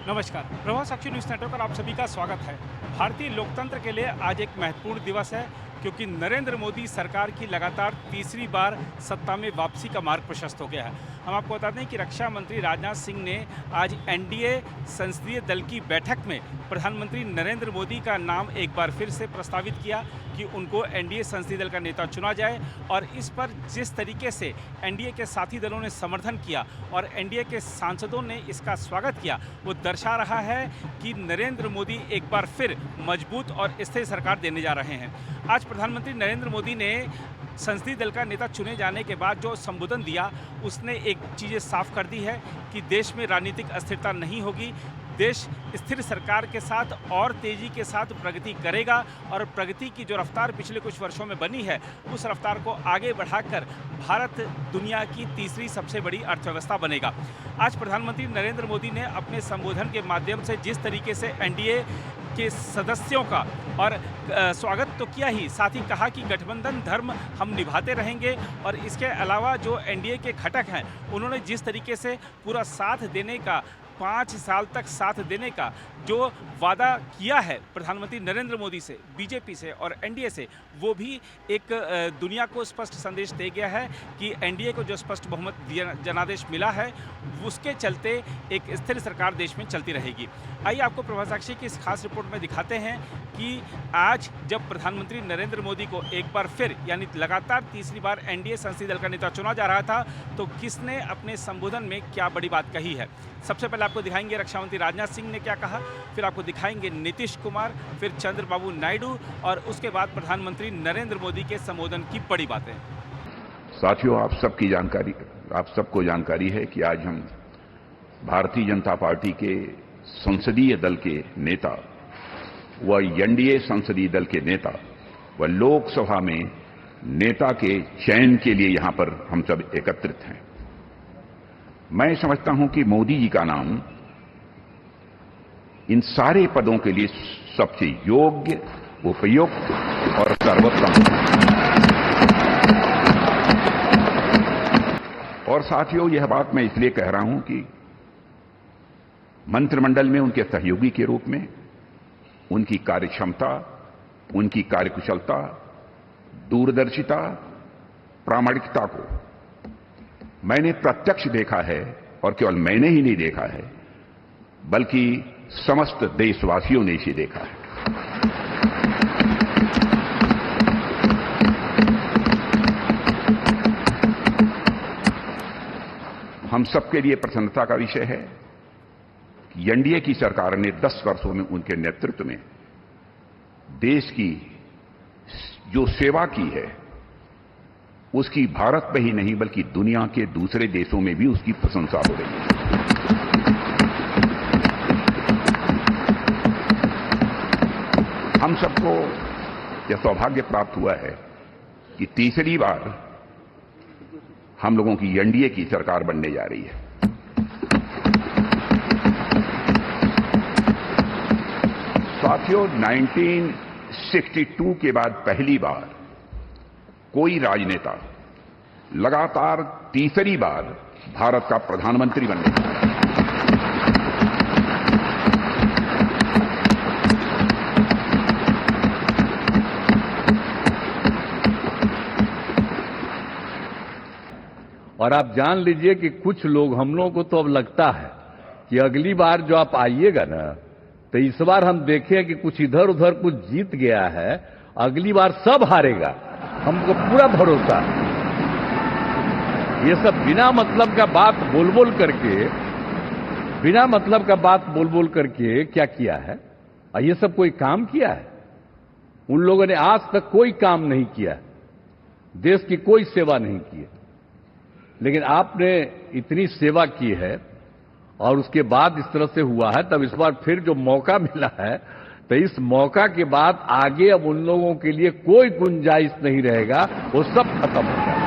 नमस्कार, प्रभात साक्षी news network पर आप सभी का स्वागत है। भारतीय लोकतंत्र के लिए आज एक महत्वपूर्ण दिवस है क्योंकि नरेंद्र मोदी सरकार की लगातार तीसरी बार सत्ता में वापसी का मार्ग प्रशस्त हो गया है। हम आपको बता दें कि रक्षा मंत्री राजनाथ सिंह ने आज एनडीए संसदीय दल की बैठक में प्रधानमंत्री नरेंद्र मोदी का नाम एक बार फिर से प्रस्तावित किया कि उनको एनडीए संसदीय दल का नेता चुना जाए। और इस पर जिस तरीके से एनडीए के साथी दलों ने समर्थन किया और एनडीए के सांसदों ने इसका स्वागत किया, वो दर्शा रहा है कि नरेंद्र मोदी एक बार फिर मजबूत और स्थिर सरकार देने जा रहे हैं। आज प्रधानमंत्री नरेंद्र मोदी ने संसदीय दल का नेता चुने जाने के बाद जो संबोधन दिया, उसने एक चीज़ें साफ कर दी है कि देश में राजनीतिक अस्थिरता नहीं होगी। देश स्थिर सरकार के साथ और तेज़ी के साथ प्रगति करेगा और प्रगति की जो रफ्तार पिछले कुछ वर्षों में बनी है, उस रफ्तार को आगे बढ़ाकर भारत दुनिया की तीसरी सबसे बड़ी अर्थव्यवस्था बनेगा। आज प्रधानमंत्री नरेंद्र मोदी ने अपने संबोधन के माध्यम से जिस तरीके से एनडीए के सदस्यों का और स्वागत तो किया ही, साथ ही कहा कि गठबंधन धर्म हम निभाते रहेंगे। और इसके अलावा जो एनडीए के घटक हैं, उन्होंने जिस तरीके से पूरा साथ देने का, 5 साल तक साथ देने का जो वादा किया है प्रधानमंत्री नरेंद्र मोदी से, बीजेपी से और एनडीए से, वो भी एक दुनिया को स्पष्ट संदेश दे गया है कि एनडीए को जो स्पष्ट बहुमत जनादेश मिला है, उसके चलते एक स्थिर सरकार देश में चलती रहेगी। आइए आपको प्रभात साक्षी की इस खास रिपोर्ट में दिखाते हैं कि आज जब प्रधानमंत्री नरेंद्र मोदी को एक बार फिर यानी लगातार तीसरी बार एनडीए संसदीय दल का नेता चुना जा रहा था, तो किसने अपने संबोधन में क्या बड़ी बात कही है। सबसे पहले आपको दिखाएंगे रक्षा मंत्री राजनाथ सिंह ने क्या कहा, फिर आपको दिखाएंगे नीतीश कुमार, फिर चंद्रबाबू नायडू और उसके बाद प्रधानमंत्री नरेंद्र मोदी के संबोधन की बड़ी बातें। साथियों, आप सबको जानकारी है कि आज हम भारतीय जनता पार्टी के संसदीय दल के नेता व एनडीए संसदीय दल के नेता व लोकसभा में नेता के चयन के लिए यहां पर हम सब एकत्रित हैं। मैं समझता हूं कि मोदी जी का नाम इन सारे पदों के लिए सबसे योग्य, उपयुक्त और सर्वोत्तम। और साथियों, यह बात मैं इसलिए कह रहा हूं कि मंत्रिमंडल में उनके सहयोगी के रूप में उनकी कार्यक्षमता, उनकी कार्यकुशलता, दूरदर्शिता, प्रामाणिकता को मैंने प्रत्यक्ष देखा है। और केवल मैंने ही नहीं देखा है, बल्कि समस्त देशवासियों ने इसे देखा है। हम सबके लिए प्रसन्नता का विषय है कि एनडीए की सरकार ने 10 वर्षों में उनके नेतृत्व में देश की जो सेवा की है, उसकी भारत में ही नहीं बल्कि दुनिया के दूसरे देशों में भी उसकी प्रशंसा हो रही है। हम सबको यह सौभाग्य प्राप्त हुआ है कि तीसरी बार हम लोगों की एनडीए की सरकार बनने जा रही है। साथियों, 1962 के बाद पहली बार कोई राजनेता लगातार तीसरी बार भारत का प्रधानमंत्री बनने जा रहा है। और आप जान लीजिए कि कुछ लोग, हम लोगों को तो अब लगता है कि अगली बार जो आप आइएगा ना, तो इस बार हम देखें कि कुछ इधर उधर कुछ जीत गया है, अगली बार सब हारेगा, हमको पूरा भरोसा है। ये सब बिना मतलब का बात बोल बोल करके क्या किया है, और ये सब कोई काम किया है? उन लोगों ने आज तक कोई काम नहीं किया, देश की कोई सेवा नहीं की है। लेकिन आपने इतनी सेवा की है और उसके बाद इस तरह से हुआ है, तब इस बार फिर जो मौका मिला है, तो इस मौका के बाद आगे अब उन लोगों के लिए कोई गुंजाइश नहीं रहेगा, वो सब खत्म हो जाएगा।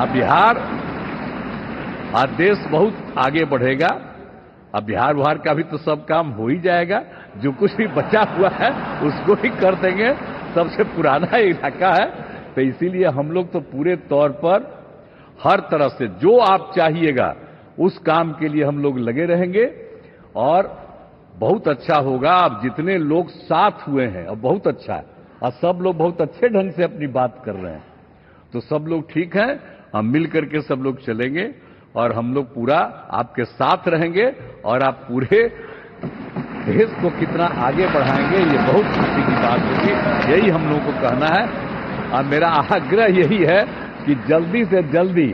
अब बिहार, आज देश बहुत आगे बढ़ेगा। अब बिहार का भी तो सब काम हो ही जाएगा, जो कुछ भी बचा हुआ है उसको ही कर देंगे। सबसे पुराना इलाका है, तो इसीलिए हम लोग तो पूरे तौर पर हर तरह से जो आप चाहिएगा उस काम के लिए हम लोग लगे रहेंगे और बहुत अच्छा होगा। अब जितने लोग साथ हुए हैं अब बहुत अच्छा है और सब लोग बहुत अच्छे ढंग से अपनी बात कर रहे हैं, तो सब लोग ठीक हैं। हम मिल करके सब लोग चलेंगे और हम लोग पूरा आपके साथ रहेंगे और आप पूरे देश को कितना आगे बढ़ाएंगे ये बहुत खुशी की बात होगी। यही हम लोगों को कहना है और मेरा आग्रह यही है कि जल्दी से जल्दी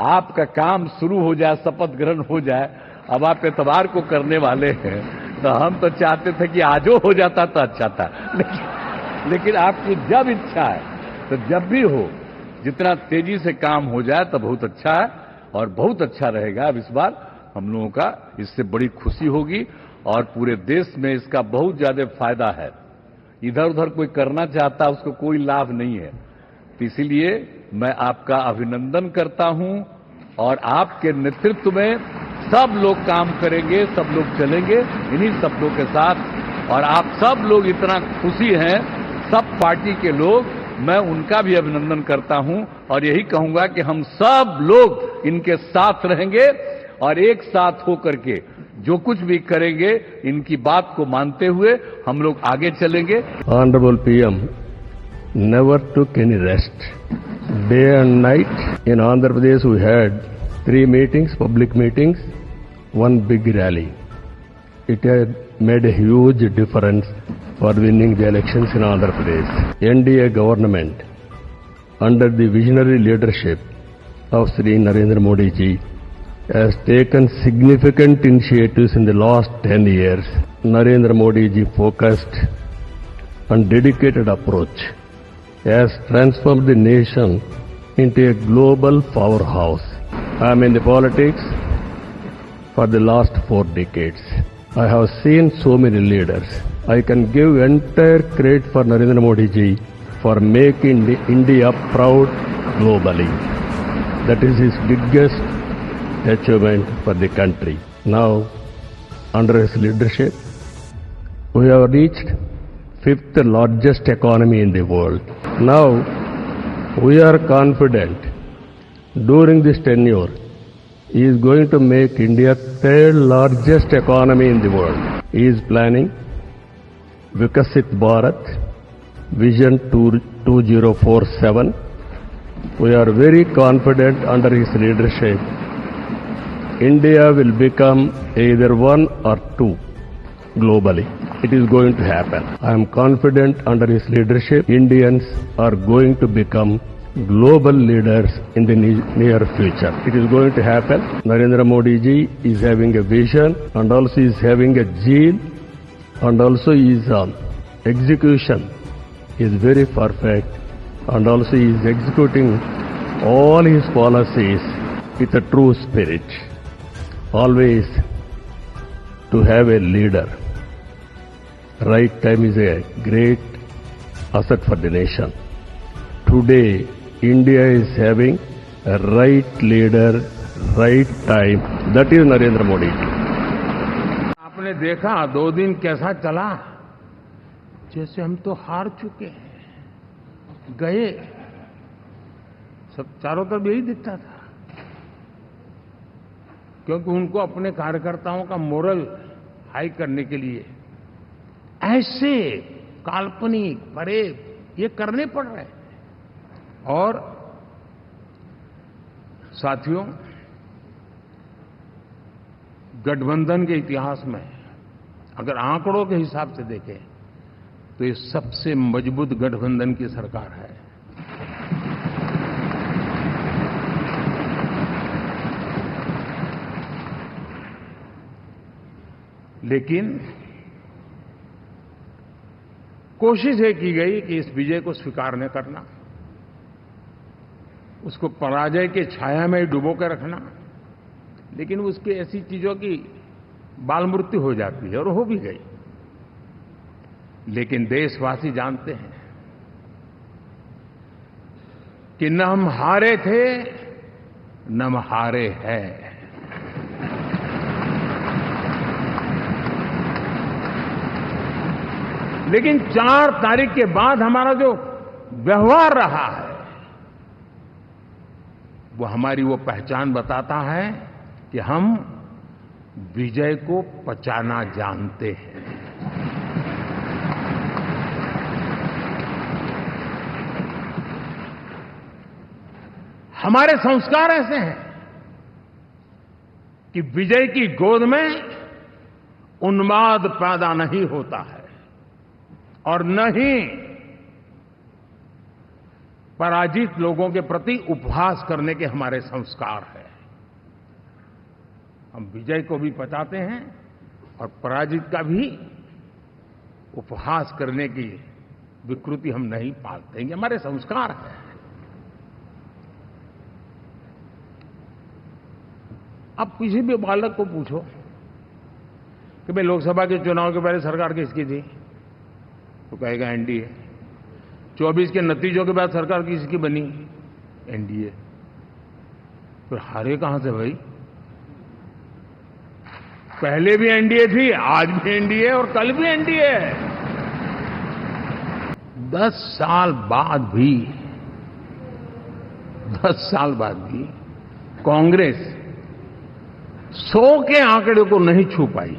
आपका काम शुरू हो जाए, शपथ ग्रहण हो जाए। अब आप इतवार को करने वाले हैं तो हम तो चाहते थे कि आज हो जाता तो अच्छा था, लेकिन आपकी जब इच्छा है तो जब भी हो, जितना तेजी से काम हो जाए तो बहुत अच्छा है और बहुत अच्छा रहेगा। अब इस बार हम लोगों का इससे बड़ी खुशी होगी और पूरे देश में इसका बहुत ज्यादा फायदा है। इधर उधर कोई करना चाहता उसको कोई लाभ नहीं है, तो इसीलिए मैं आपका अभिनंदन करता हूं और आपके नेतृत्व में सब लोग काम करेंगे, सब लोग चलेंगे इन्हीं शब्दों के साथ। और आप सब लोग इतना खुशी हैं, सब पार्टी के लोग, मैं उनका भी अभिनंदन करता हूं और यही कहूंगा कि हम सब लोग इनके साथ रहेंगे और एक साथ होकर के जो कुछ भी करेंगे इनकी बात को मानते हुए हम लोग आगे चलेंगे। Honorable PM never took any rest. Day and night in Andhra Pradesh we had 3 meetings, public meetings, 1 big rally. It had made a huge difference for winning the elections in Andhra Pradesh. NDA government under the visionary leadership of Sri Narendra Modi ji has taken significant initiatives in the last 10 years. Narendra Modi ji focused and dedicated approach has transformed the nation into a global powerhouse. I am in the politics for the last 4 decades. I have seen so many leaders. I can give entire credit for Narendra Modi ji for making India proud globally. That is his biggest achievement for the country. Now, under his leadership, we have reached 5th largest economy in the world. Now, we are confident during this tenure, he is going to make India 3rd largest economy in the world. He is planning Vikasit Bharat Vision 2047. We are very confident under his leadership, India will become either 1 or 2 globally. It is going to happen. I am confident under his leadership, Indians are going to become global leaders in the near future. It is going to happen. Narendra Modi ji is having a vision and also is having a zeal and also his execution is very perfect and also he is executing all his policies with a true spirit. Always to have a leader. Right time is a great asset for the nation. Today, India is having a right leader, right time. That is Narendra Modi ji. आपने देखा 2 दिन कैसा चला, जैसे हम तो हार चुके हैं, गए, सब चारों तरफ यही दिखता था, क्योंकि उनको अपने कार्यकर्ताओं का मोरल हाई करने के लिए ऐसे काल्पनिक परेड ये करने पड़ रहे हैं। और साथियों, गठबंधन के इतिहास में अगर आंकड़ों के हिसाब से देखें तो ये सबसे मजबूत गठबंधन की सरकार है। लेकिन कोशिश ये की गई कि इस विजय को स्वीकार न करना, उसको पराजय के छाया में डुबो कर रखना, लेकिन उसकी ऐसी चीजों की बाल मृत्यु हो जाती है और हो भी गई। लेकिन देशवासी जानते हैं कि न हम हारे थे न हम हारे हैं। लेकिन 4 तारीख के बाद हमारा जो व्यवहार रहा है वो हमारी वो पहचान बताता है कि हम विजय को पचाना जानते हैं। हमारे संस्कार ऐसे हैं कि विजय की गोद में उन्माद पैदा नहीं होता है और न ही पराजित लोगों के प्रति उपहास करने के हमारे संस्कार हैं। हम विजय को भी पचाते हैं और पराजित का भी उपहास करने की विकृति हम नहीं पालते। ये हमारे संस्कार हैं। अब किसी भी बालक को पूछो कि भाई लोकसभा के चुनाव के पहले सरकार किसकी थी, तो कहेगा एनडीए। 24 के नतीजों के बाद सरकार किसकी बनी, एनडीए। फिर हारे कहां से भाई? पहले भी एनडीए थी, आज भी एनडीए और कल भी एनडीए है। 10 साल बाद भी कांग्रेस 100 के आंकड़े को नहीं छू पाई।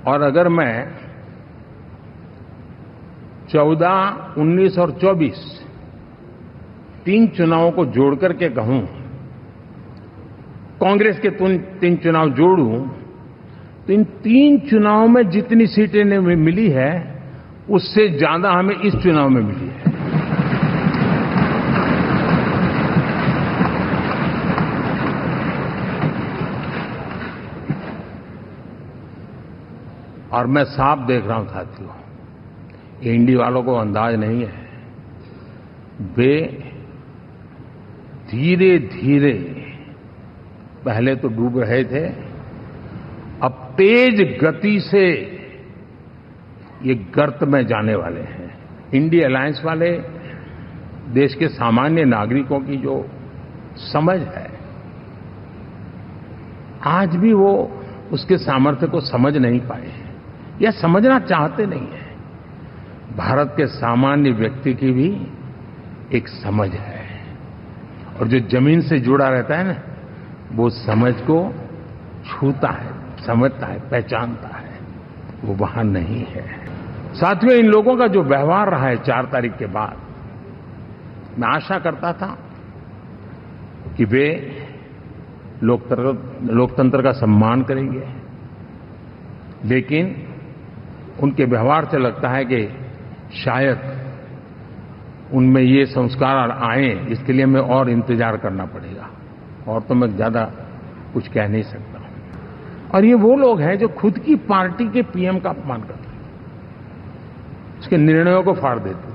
और अगर मैं 14, 19 और 24 3 चुनावों को जोड़ करके कहूं, कांग्रेस के 3 चुनाव जोड़ूं, तो इन 3 चुनावों में जितनी सीटें मिली है उससे ज्यादा हमें इस चुनाव में मिली है। और मैं साफ देख रहा हूं साथियों, एनडीए वालों को अंदाज नहीं है। वे धीरे धीरे पहले तो डूब रहे थे, अब तेज गति से ये गर्त में जाने वाले हैं। इंडिया अलायंस वाले देश के सामान्य नागरिकों की जो समझ है, आज भी वो उसके सामर्थ्य को समझ नहीं पाए हैं या समझना चाहते नहीं है। भारत के सामान्य व्यक्ति की भी एक समझ है और जो जमीन से जुड़ा रहता है ना, वो समझ को छूता है, समझता है, पहचानता है, वो वहां नहीं है। साथियों, इन लोगों का जो व्यवहार रहा है 4 तारीख के बाद, मैं आशा करता था कि वे लोकतंत्र का सम्मान करेंगे, लेकिन उनके व्यवहार से लगता है कि शायद उनमें ये संस्कार आए, इसके लिए हमें और इंतजार करना पड़ेगा। और तो मैं ज्यादा कुछ कह नहीं सकता। और ये वो लोग हैं जो खुद की पार्टी के पीएम का अपमान करते हैं, उसके निर्णयों को फाड़ देते थे।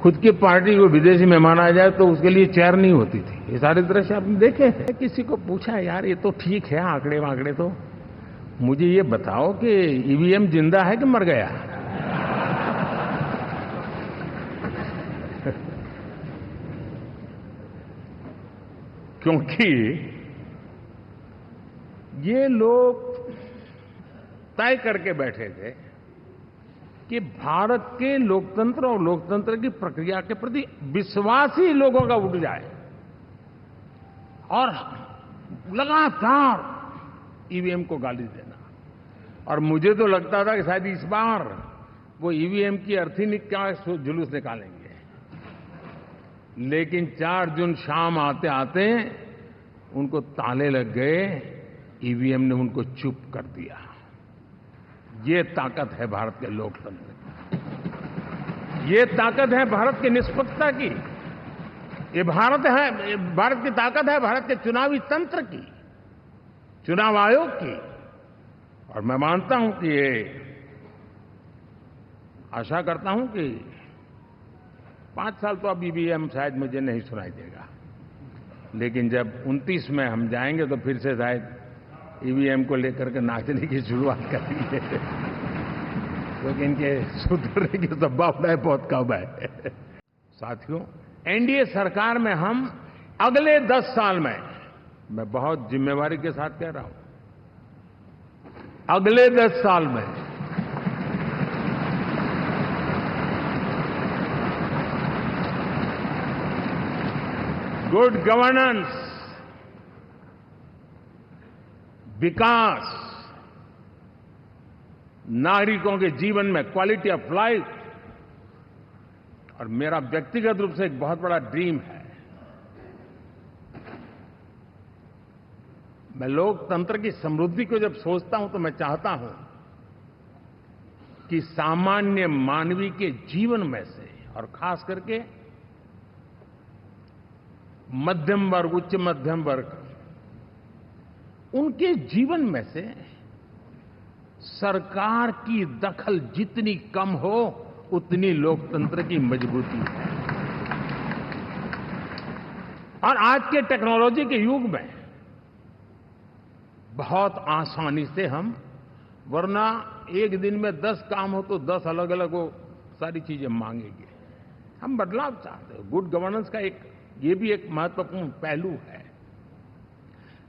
खुद की पार्टी को विदेशी मेहमान आ जाए तो उसके लिए चेयर नहीं होती थी। ये सारे दृश्य आपने देखे हैं। किसी को पूछा, यार ये तो ठीक है आंकड़े वांकड़े, तो मुझे ये बताओ कि ईवीएम जिंदा है कि मर गया? क्योंकि ये लोग तय करके बैठे थे कि भारत के लोकतंत्र और लोकतंत्र की प्रक्रिया के प्रति विश्वास ही लोगों का उठ जाए, और लगातार ईवीएम को गाली देना। और मुझे तो लगता था कि शायद इस बार वो ईवीएम की अर्थी का जुलूस निकालेंगे, लेकिन 4 जून शाम आते आते उनको ताले लग गए, ईवीएम ने उनको चुप कर दिया। ये ताकत है भारत के लोकतंत्र की, ये ताकत है भारत की निष्पक्षता की, ये भारत की ताकत है भारत के चुनावी तंत्र की, चुनाव आयोग की। और मैं मानता हूं कि ये आशा करता हूं कि 5 साल तो अब ईवीएम शायद मुझे नहीं सुनाई देगा, लेकिन जब 29 में हम जाएंगे तो फिर से शायद ईवीएम को लेकर के नाचने की शुरुआत करेंगे, क्योंकि इनके सुधरने की संभावना बहुत कम है। साथियों, एनडीए सरकार में हम अगले 10 साल में, मैं बहुत जिम्मेवारी के साथ कह रहा हूं, अगले 10 साल में गुड गवर्नेंस, विकास, नागरिकों के जीवन में क्वालिटी ऑफ लाइफ, और मेरा व्यक्तिगत रूप से एक बहुत बड़ा ड्रीम है, मैं लोकतंत्र की समृद्धि को जब सोचता हूं तो मैं चाहता हूं कि सामान्य मानवी के जीवन में से, और खास करके मध्यम वर्ग, उच्च मध्यम वर्ग, उनके जीवन में से सरकार की दखल जितनी कम हो उतनी लोकतंत्र की मजबूती है। और आज के टेक्नोलॉजी के युग में बहुत आसानी से हम, वरना एक दिन में 10 काम हो तो 10 अलग अलग वो सारी चीजें मांगेंगे। हम बदलाव चाहते हैं। गुड गवर्नेंस का ये भी एक महत्वपूर्ण पहलू है।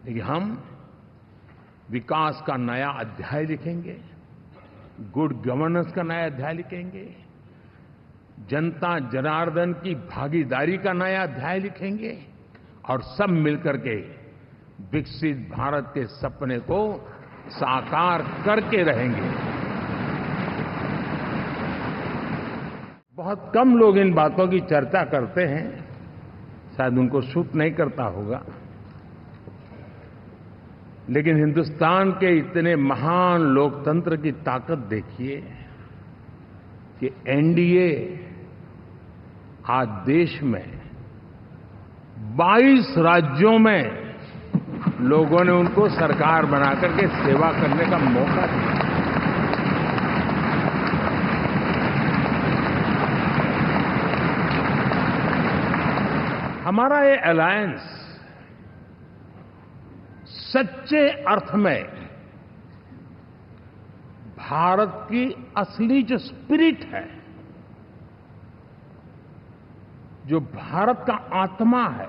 देखिए, हम विकास का नया अध्याय लिखेंगे, गुड गवर्नेंस का नया अध्याय लिखेंगे, जनता जनार्दन की भागीदारी का नया अध्याय लिखेंगे, और सब मिलकर के विकसित भारत के सपने को साकार करके रहेंगे। बहुत कम लोग इन बातों की चर्चा करते हैं, शायद उनको सूट नहीं करता होगा, लेकिन हिंदुस्तान के इतने महान लोकतंत्र की ताकत देखिए कि एनडीए आज देश में 22 राज्यों में लोगों ने उनको सरकार बनाकर के सेवा करने का मौका दिया। हमारा ये अलायंस सच्चे अर्थ में भारत की असली जो स्पिरिट है, जो भारत का आत्मा है,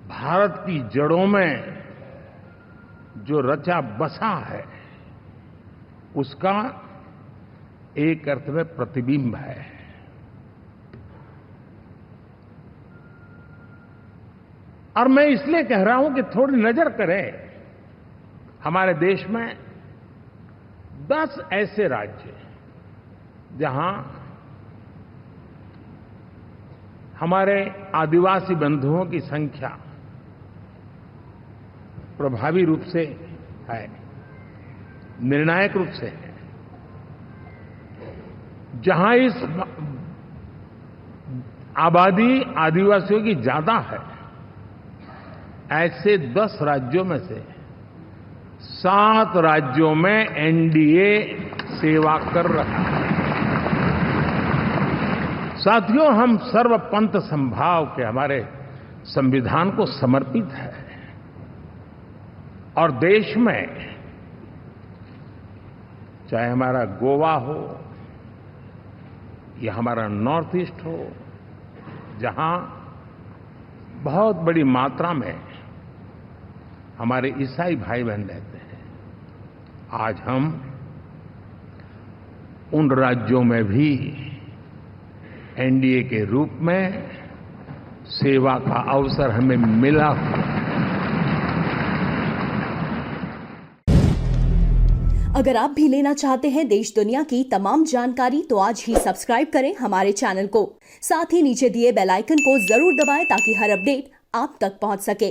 भारत की जड़ों में जो रचा बसा है, उसका एक अर्थ में प्रतिबिंब है। और मैं इसलिए कह रहा हूं कि थोड़ी नजर करें, हमारे देश में 10 ऐसे राज्य जहां हमारे आदिवासी बंधुओं की संख्या प्रभावी रूप से है, निर्णायक रूप से है, जहां इस आबादी आदिवासियों की ज्यादा है, ऐसे 10 राज्यों में से 7 राज्यों में एनडीए सेवा कर रहा है। साथियों, हम सर्वपंथ संभाव के हमारे संविधान को समर्पित है, और देश में चाहे हमारा गोवा हो या हमारा नॉर्थ ईस्ट हो, जहां बहुत बड़ी मात्रा में हमारे ईसाई भाई बहन रहते हैं, आज हम उन राज्यों में भी एनडीए के रूप में सेवा का अवसर हमें मिला हुआ है। अगर आप भी लेना चाहते हैं देश दुनिया की तमाम जानकारी, तो आज ही सब्सक्राइब करें हमारे चैनल को। साथ ही नीचे दिए बेल आइकन को जरूर दबाएं ताकि हर अपडेट आप तक पहुंच सके।